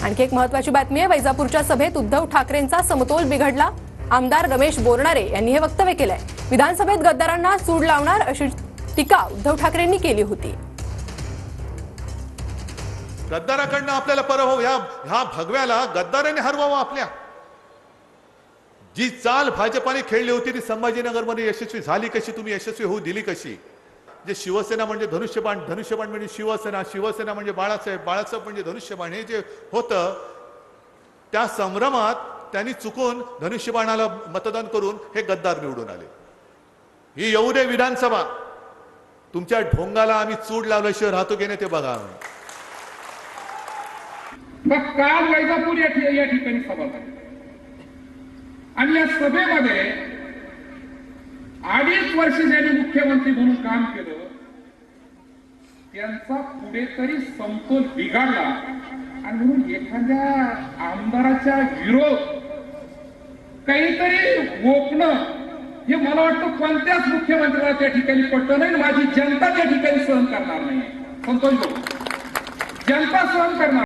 आणखी एक महत्त्वाची बातमी आहे। वैजापूरच्या सभेत उद्धव ठाकरेंचा समतोल बिघडला। आमदार रमेश बोरनारे यांनी हे वक्तव्य केलंय। विधानसभेत गद्दारांना सूड लावणार अशी टीका उद्धव ठाकरेंनी केली होती। गद्दाराकडनं आपल्याला पराभव, ह्या भगव्याला गद्दारांनी हरवावं। आपल्या जी चाल भाजपाने खेळली होती ती संभाजीनगरमध्ये यशस्वी झाली कशी, तुम्ही यशस्वी होऊ दिली कशी? जे शिवसेना म्हणजे धनुष्यबाण, धनुष्यबाण म्हणजे शिवसेना, शिवसेना म्हणजे बाळासाहेब, बाळासाहेब म्हणजे धनुष्यबाण, हे जे होतं त्या संभ्रमात त्यांनी चुकून धनुष्यबाणाला मतदान करून हे गद्दार निवडून आले। ही येऊ दे विधानसभा, तुमच्या ढोंगाला आम्ही चूड लावल्याशिवाय राहतो की नाही ते बघा। काल वैजापूर या ठिकाणी सभा झाली आणि या सभेमध्ये 2.5 वर्ष ज्यांनी मुख्यमंत्री म्हणून काम केलं त्यांचा पुढे तरी समतोल बिघडला आणि म्हणून एखाद्या आमदाराच्या विरोध काहीतरी गोपणं हे मला वाटतं कोणत्याच मुख्यमंत्र्याला त्या ठिकाणी पटलं नाही। माझी जनता त्या ठिकाणी सहन करणार नाही। संतोष भाऊ, जनता सहन करणार